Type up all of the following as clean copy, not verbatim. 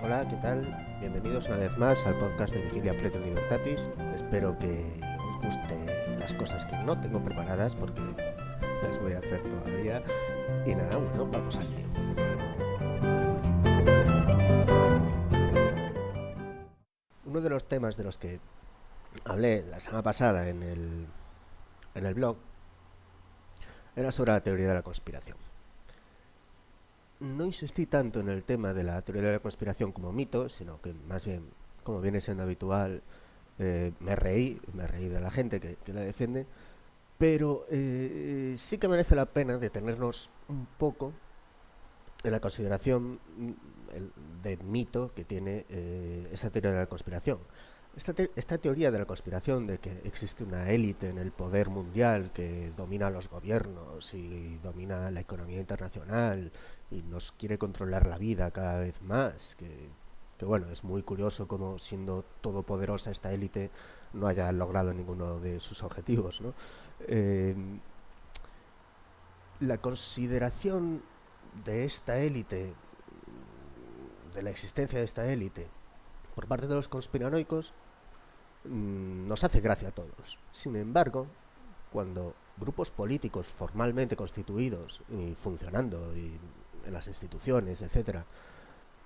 Hola, ¿qué tal? Bienvenidos una vez más al podcast de Vigilia Preto Libertatis. Espero que os guste las cosas que no tengo preparadas porque las voy a hacer todavía. Y nada, bueno, vamos al lío. Uno de los temas de los que hablé la semana pasada en el blog era sobre la teoría de la conspiración. No insistí tanto en el tema de la teoría de la conspiración como mito, sino que más bien, como viene siendo habitual, me reí de la gente que la defiende, pero sí que merece la pena detenernos un poco en la consideración de mito que tiene esta teoría de la conspiración. Esta teoría de la conspiración de que existe una élite en el poder mundial que domina los gobiernos y domina la economía internacional y nos quiere controlar la vida cada vez más, que bueno, es muy curioso como siendo todopoderosa esta élite no haya logrado ninguno de sus objetivos, ¿no? Eh, la consideración de esta élite, de la existencia de esta élite, por parte de los conspiranoicos, nos hace gracia a todos. Sin embargo, cuando grupos políticos formalmente constituidos y funcionando y en las instituciones, etcétera,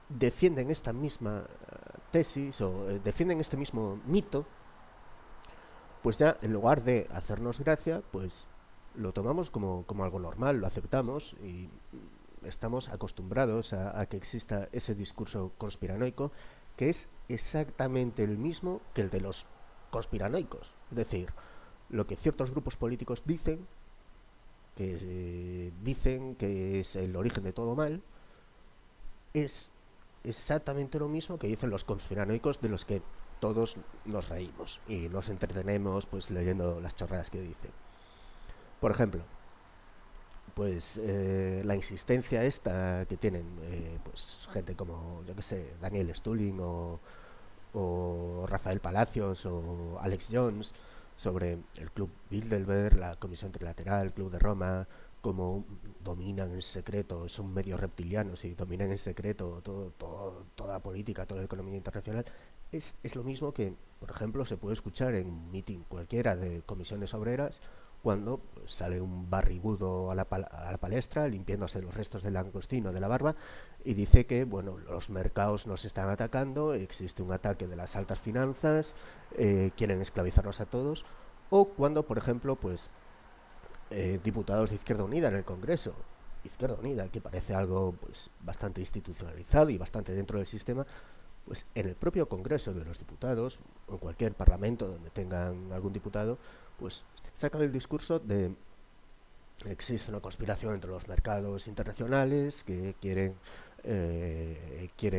defienden esta misma tesis o defienden este mismo mito, pues ya en lugar de hacernos gracia, pues lo tomamos como algo normal, lo aceptamos y estamos acostumbrados a que exista ese discurso conspiranoico que es exactamente el mismo que el de los conspiranoicos. Es decir, lo que ciertos grupos políticos dicen que es el origen de todo mal, es exactamente lo mismo que dicen los conspiranoicos de los que todos nos reímos y nos entretenemos pues leyendo las chorradas que dicen. Por ejemplo, pues la insistencia esta que tienen pues gente como, yo que sé, Daniel Stulin o Rafael Palacios o Alex Jones sobre el Club Bilderberg, la Comisión Trilateral, el Club de Roma, cómo dominan en secreto, son medios reptilianos y dominan en secreto toda la política, toda la economía internacional, es lo mismo que, por ejemplo, se puede escuchar en un meeting cualquiera de comisiones obreras cuando sale un barrigudo a la palestra limpiándose los restos del langostino de la barba y dice que bueno, los mercados nos están atacando, existe un ataque de las altas finanzas, quieren esclavizarnos a todos, o cuando, por ejemplo, pues diputados de Izquierda Unida en el Congreso, Izquierda Unida, que parece algo pues bastante institucionalizado y bastante dentro del sistema, pues en el propio Congreso de los Diputados, o en cualquier parlamento donde tengan algún diputado, pues sacan el discurso de existe una conspiración entre los mercados internacionales que quieren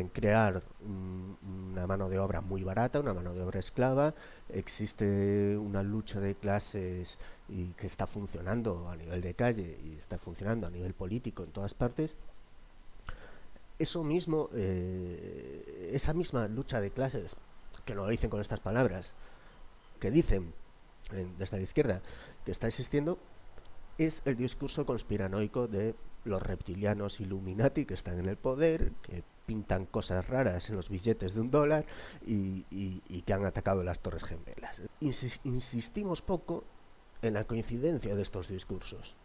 crear una mano de obra muy barata, una mano de obra esclava, existe una lucha de clases y que está funcionando a nivel de calle y está funcionando a nivel político en todas partes. Eso mismo, esa misma lucha de clases, que no lo dicen con estas palabras, que dicen desde la izquierda que está existiendo, es el discurso conspiranoico de los reptilianos Illuminati que están en el poder, que pintan cosas raras en los billetes de $1 y que han atacado las Torres Gemelas. Insistimos poco en la coincidencia de estos discursos.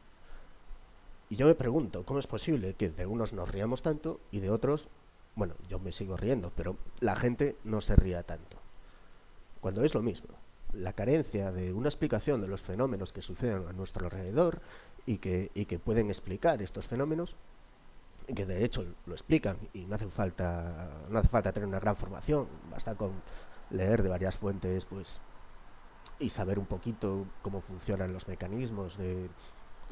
Y yo me pregunto, ¿cómo es posible que de unos nos riamos tanto y de otros, bueno, yo me sigo riendo, pero la gente no se ría tanto? Cuando es lo mismo. La carencia de una explicación de los fenómenos que suceden a nuestro alrededor y que pueden explicar estos fenómenos, que de hecho lo explican y no hace falta tener una gran formación, basta con leer de varias fuentes pues y saber un poquito cómo funcionan los mecanismos de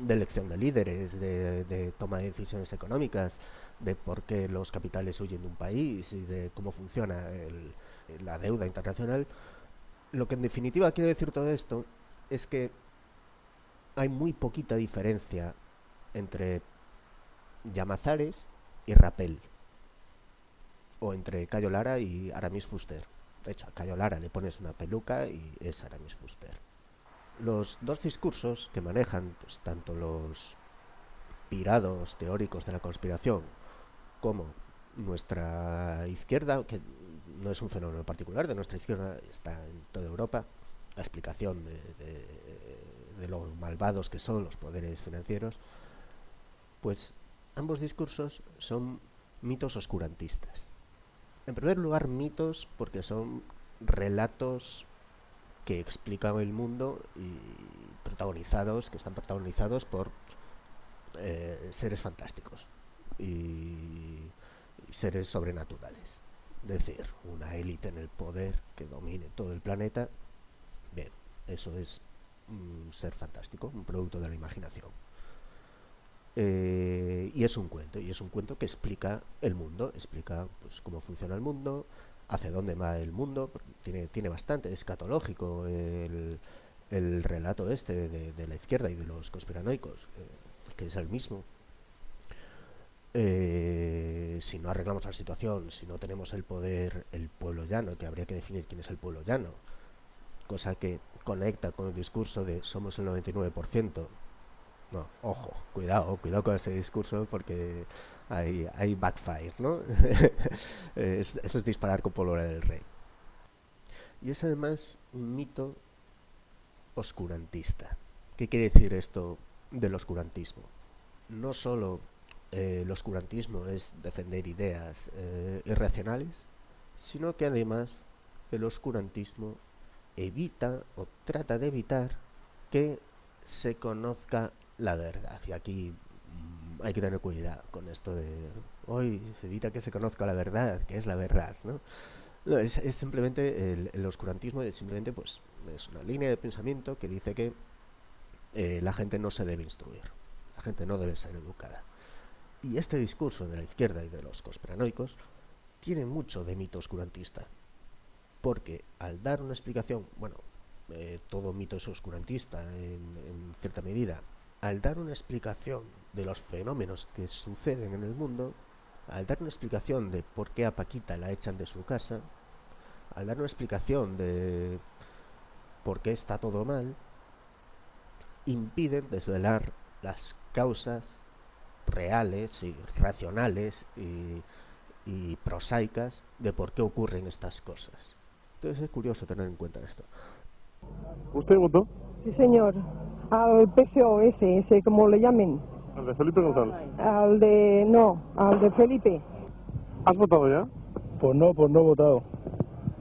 elección de líderes, de toma de decisiones económicas, de por qué los capitales huyen de un país y de cómo funciona la deuda internacional. Lo que en definitiva quiere decir todo esto es que hay muy poquita diferencia entre Llamazares y Rapel, o entre Cayo Lara y Aramis Fuster. De hecho, a Cayo Lara le pones una peluca y es Aramis Fuster. Los dos discursos que manejan pues, tanto los pirados teóricos de la conspiración como Nuestra izquierda, que no es un fenómeno particular de nuestra izquierda, está en toda Europa, la explicación de lo malvados que son los poderes financieros, pues ambos discursos son mitos oscurantistas. En primer lugar, mitos porque son relatos que explican el mundo y que están protagonizados por seres fantásticos y seres sobrenaturales. Es decir, una élite en el poder que domine todo el planeta. Bien, eso es un ser fantástico, un producto de la imaginación. Y es un cuento que explica el mundo, explica pues, cómo funciona el mundo, hacia dónde va el mundo. Tiene bastante escatológico el relato este de la izquierda y de los conspiranoicos, que es el mismo. Si no arreglamos la situación, si no tenemos el poder, el pueblo llano, que habría que definir quién es el pueblo llano, cosa que conecta con el discurso de somos el 99%. No, ojo, cuidado con ese discurso porque hay backfire, ¿no? Eso es disparar con pólvora del rey. Y es además un mito oscurantista. ¿Qué quiere decir esto del oscurantismo? No solo el oscurantismo es defender ideas irracionales, sino que además el oscurantismo evita o trata de evitar que se conozca la verdad. Y aquí hay que tener cuidado con esto de hoy se evita que se conozca la verdad, que es la verdad, ¿no? No, es simplemente el oscurantismo es simplemente pues es una línea de pensamiento que dice que la gente no se debe instruir, la gente no debe ser educada. Y este discurso de la izquierda y de los conspiranoicos tiene mucho de mito oscurantista, porque al dar una explicación, bueno, todo mito es oscurantista en cierta medida, al dar una explicación de los fenómenos que suceden en el mundo, al dar una explicación de por qué a Paquita la echan de su casa, al dar una explicación de por qué está todo mal, impiden desvelar las causas reales y racionales y prosaicas de por qué ocurren estas cosas. Entonces es curioso tener en cuenta esto. ¿Usted votó? Sí, señor. Al PSOE, ese como le llamen. ¿Al de Felipe González? Al de Felipe. ¿Has votado ya? Pues no he votado.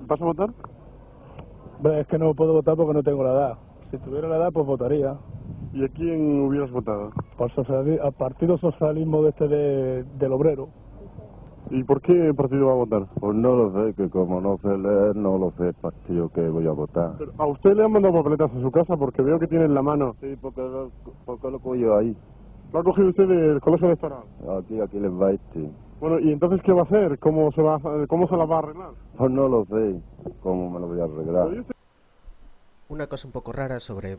¿Vas a votar? Bueno, es que no puedo votar porque no tengo la edad. Si tuviera la edad, pues votaría. ¿Y a quién hubieras votado? Al Partido Socialismo del Obrero. ¿Y por qué partido va a votar? Pues no lo sé, que como no sé leer, no lo sé el partido que voy a votar. Pero ¿a usted le han mandado papeletas a su casa? Porque veo que tiene en la mano. Sí, porque lo cogió ahí. ¿Lo ha cogido usted del colegio electoral? Aquí les va este. Bueno, ¿y entonces qué va a hacer? ¿Cómo se las va a arreglar? Pues no lo sé, cómo me lo voy a arreglar. Una cosa un poco rara sobre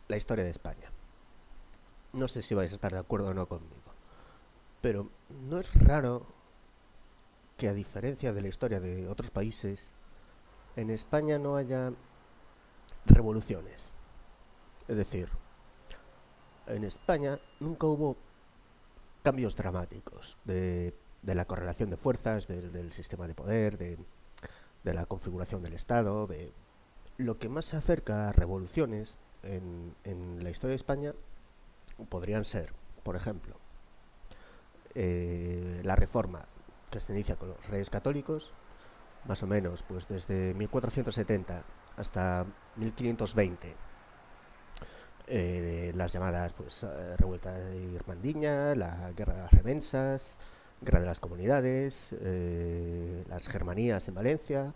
la historia de España. No sé si vais a estar de acuerdo o no conmigo, pero no es raro que a diferencia de la historia de otros países, en España no haya revoluciones. Es decir, en España nunca hubo cambios dramáticos de la correlación de fuerzas, del sistema de poder, de la configuración del Estado, de lo que más se acerca a revoluciones en la historia de España podrían ser, por ejemplo, la reforma que se inicia con los Reyes Católicos, más o menos pues desde 1470 hasta 1520, las llamadas pues revuelta de Irmandiña, la guerra de las remensas, guerra de las comunidades, las germanías en Valencia,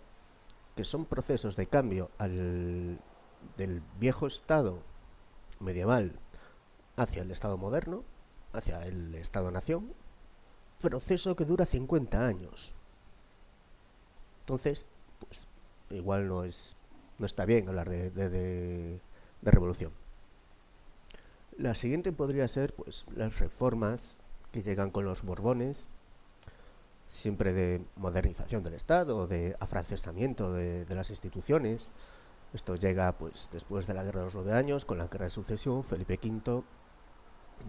que son procesos de cambio del viejo Estado medieval hacia el Estado moderno, hacia el Estado-nación, proceso que dura 50 años. Entonces, pues igual no está bien hablar de revolución. La siguiente podría ser pues las reformas que llegan con los Borbones, siempre de modernización del Estado, de afrancesamiento de las instituciones. Esto llega pues después de la Guerra de los 9 años, con la Guerra de Sucesión, Felipe V,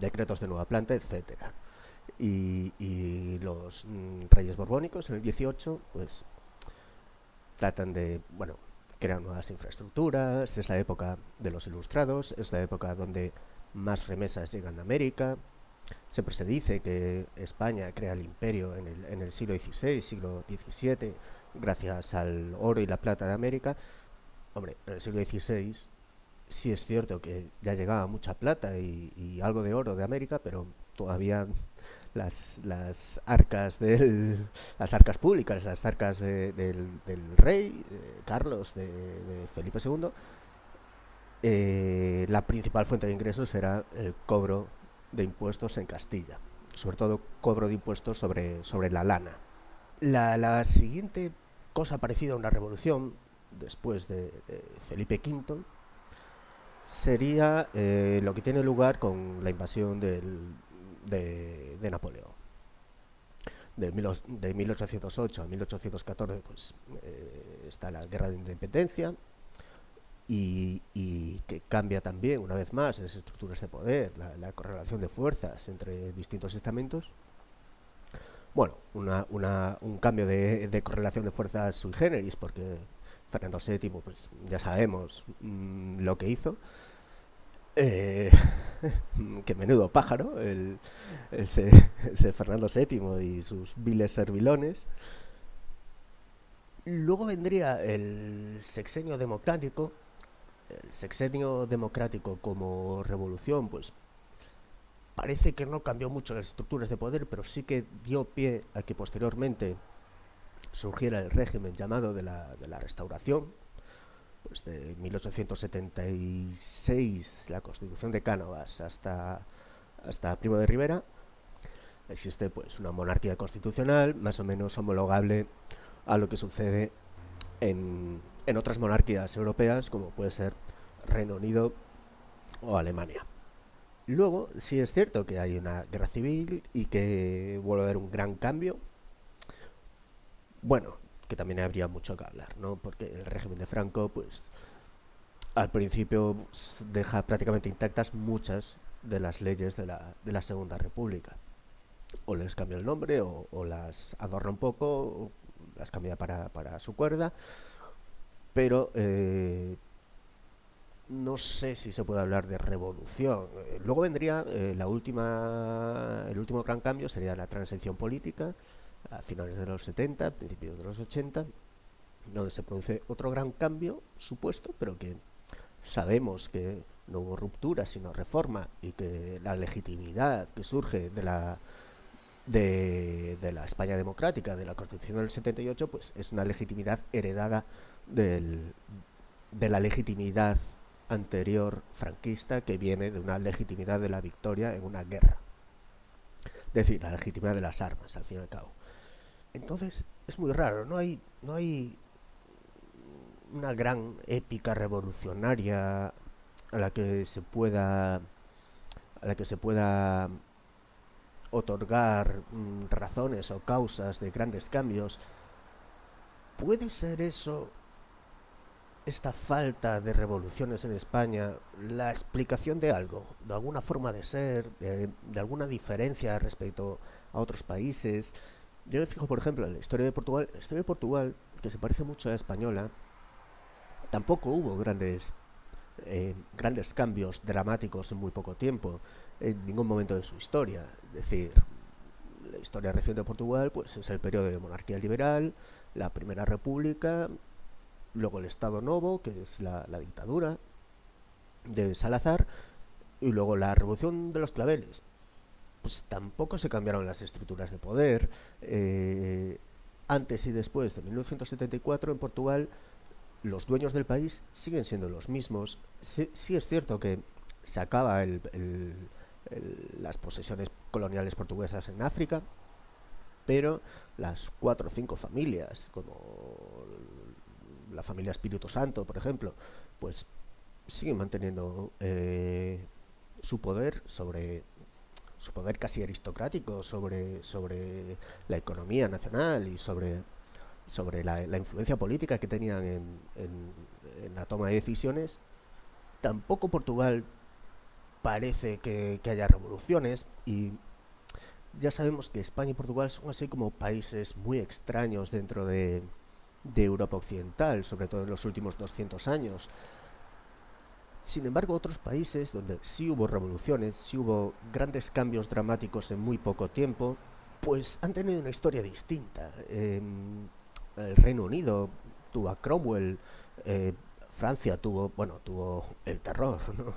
decretos de nueva planta, etcétera. y los reyes borbónicos en el 18 pues tratan de, bueno, crear nuevas infraestructuras. Es la época de los ilustrados, es la época donde más remesas llegan de América. Siempre se dice que España crea el imperio en el siglo XVI, siglo XVII, gracias al oro y la plata de América. Hombre, en el siglo XVI sí es cierto que ya llegaba mucha plata y algo de oro de América, pero todavía las arcas las arcas públicas, las arcas del rey Carlos, de Felipe II, la principal fuente de ingresos era el cobro de impuestos en Castilla, sobre todo cobro de impuestos sobre la lana. La siguiente cosa parecida a una revolución, después de Felipe V, sería lo que tiene lugar con la invasión de Napoleón. De 1808 a 1814 pues, está la Guerra de Independencia y que cambia también, una vez más, las estructuras de poder, la correlación de fuerzas entre distintos estamentos. Bueno, un cambio de correlación de fuerzas sui generis, porque Fernando VII, pues ya sabemos lo que hizo. Que menudo pájaro, ese Fernando VII y sus viles servilones. Luego vendría el sexenio democrático. El sexenio democrático como revolución, pues parece que no cambió mucho las estructuras de poder, pero sí que dio pie a que posteriormente surgiera el régimen llamado de la Restauración, pues de 1876, la Constitución de Cánovas, hasta Primo de Rivera. Existe pues una monarquía constitucional más o menos homologable a lo que sucede en otras monarquías europeas, como puede ser Reino Unido o Alemania. Luego, sí es cierto que hay una guerra civil y que vuelve a haber un gran cambio. Bueno, que también habría mucho que hablar, ¿no? Porque el régimen de Franco, pues, al principio deja prácticamente intactas muchas de las leyes de la Segunda República. O les cambia el nombre, o las adorna un poco, o las cambia para su cuerda, pero no sé si se puede hablar de revolución. Luego vendría el último gran cambio, sería la transición política, a finales de los 70, principios de los 80, donde se produce otro gran cambio supuesto, pero que sabemos que no hubo ruptura, sino reforma, y que la legitimidad que surge de la España democrática, de la Constitución del 78, pues es una legitimidad heredada de la legitimidad anterior franquista, que viene de una legitimidad de la victoria en una guerra. Es decir, la legitimidad de las armas, al fin y al cabo. Entonces, es muy raro, no hay una gran épica revolucionaria a la que se pueda otorgar razones o causas de grandes cambios. ¿Puede ser eso, esta falta de revoluciones en España, la explicación de algo, de alguna forma de ser, de alguna diferencia respecto a otros países? Yo me fijo, por ejemplo, en la historia de Portugal. La historia de Portugal, que se parece mucho a la española, tampoco hubo grandes cambios dramáticos en muy poco tiempo, en ningún momento de su historia. Es decir, la historia reciente de Portugal pues es el periodo de monarquía liberal, la Primera República, luego el Estado Novo, que es la dictadura de Salazar, y luego la Revolución de los Claveles. Pues tampoco se cambiaron las estructuras de poder. Antes y después de 1974 en Portugal, los dueños del país siguen siendo los mismos. Sí es cierto que se acaba las posesiones coloniales portuguesas en África, pero las 4 o 5 familias, como la familia Espíritu Santo, por ejemplo, pues siguen manteniendo su poder casi aristocrático sobre la economía nacional y sobre la influencia política que tenían en la toma de decisiones. Tampoco Portugal parece que haya revoluciones, y Ya sabemos que España y Portugal son así como países muy extraños dentro de Europa Occidental, sobre todo en los últimos 200 años. Sin embargo, otros países donde sí hubo revoluciones, sí hubo grandes cambios dramáticos en muy poco tiempo, pues han tenido una historia distinta. El Reino Unido tuvo a Cromwell, Francia tuvo el terror, ¿no?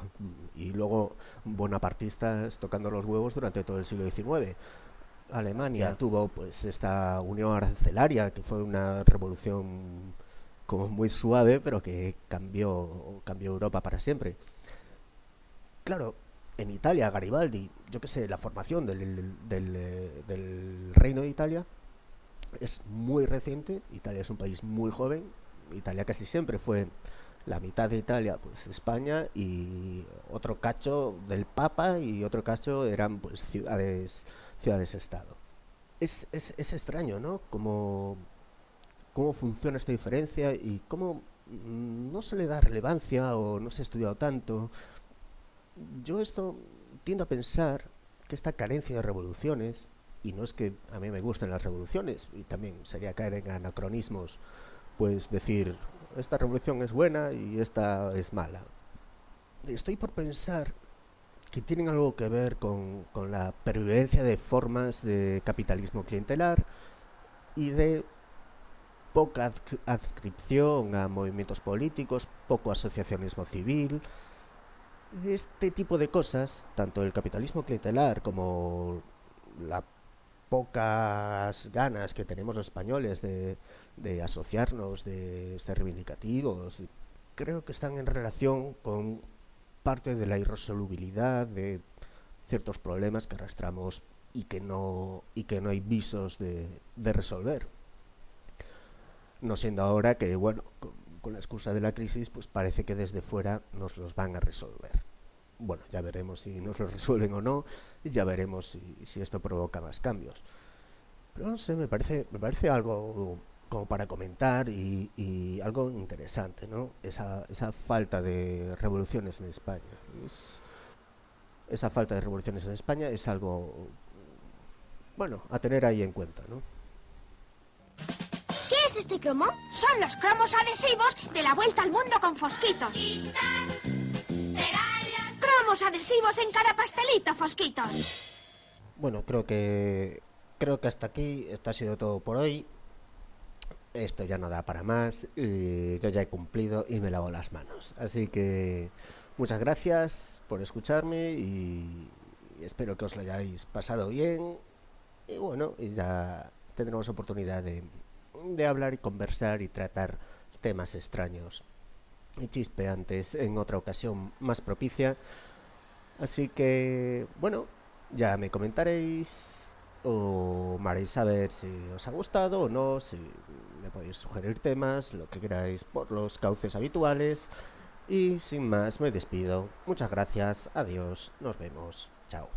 Y luego bonapartistas tocando los huevos durante todo el siglo XIX. Alemania tuvo pues esta unión arancelaria, que fue una revolución como muy suave, pero que cambió Europa para siempre. Claro, en Italia, Garibaldi, yo qué sé, la formación del Reino de Italia es muy reciente. Italia es un país muy joven. Italia casi siempre fue la mitad de Italia, pues España, y otro cacho del Papa, y otro cacho eran pues ciudades-estado. Es extraño, ¿no? Cómo funciona esta diferencia y cómo no se le da relevancia o no se ha estudiado tanto. Yo esto tiendo a pensar que esta carencia de revoluciones, y no es que a mí me gusten las revoluciones, y también sería caer en anacronismos, pues decir, esta revolución es buena y esta es mala. Estoy por pensar que tienen algo que ver con la pervivencia de formas de capitalismo clientelar y de poca adscripción a movimientos políticos, poco asociacionismo civil. Este tipo de cosas, tanto el capitalismo clientelar como las pocas ganas que tenemos los españoles de asociarnos, de ser reivindicativos, creo que están en relación con parte de la irresolubilidad de ciertos problemas que arrastramos y que no hay visos de resolver. No siendo ahora que, bueno, con la excusa de la crisis, pues parece que desde fuera nos los van a resolver. Bueno, ya veremos si nos los resuelven o no, y ya veremos si esto provoca más cambios. Pero no sé, me parece algo como para comentar y algo interesante, ¿no? Esa falta de revoluciones en España. Esa falta de revoluciones en España es algo, bueno, a tener ahí en cuenta, ¿no? ¿Qué es este cromo? Son los cromos adhesivos de la vuelta al mundo con Fosquitos. Cromos adhesivos en cada pastelito, Fosquitos. Bueno, creo que hasta aquí esto ha sido todo por hoy. Esto ya no da para más. Yo ya he cumplido y me lavo las manos. Así que muchas gracias por escucharme y espero que os lo hayáis pasado bien. Y bueno, ya tendremos oportunidad de hablar y conversar y tratar temas extraños y chispeantes en otra ocasión más propicia. Así que, bueno, ya me comentaréis o me haréis saber si os ha gustado o no, si me podéis sugerir temas, lo que queráis por los cauces habituales. Y sin más, me despido. Muchas gracias, adiós, nos vemos, chao.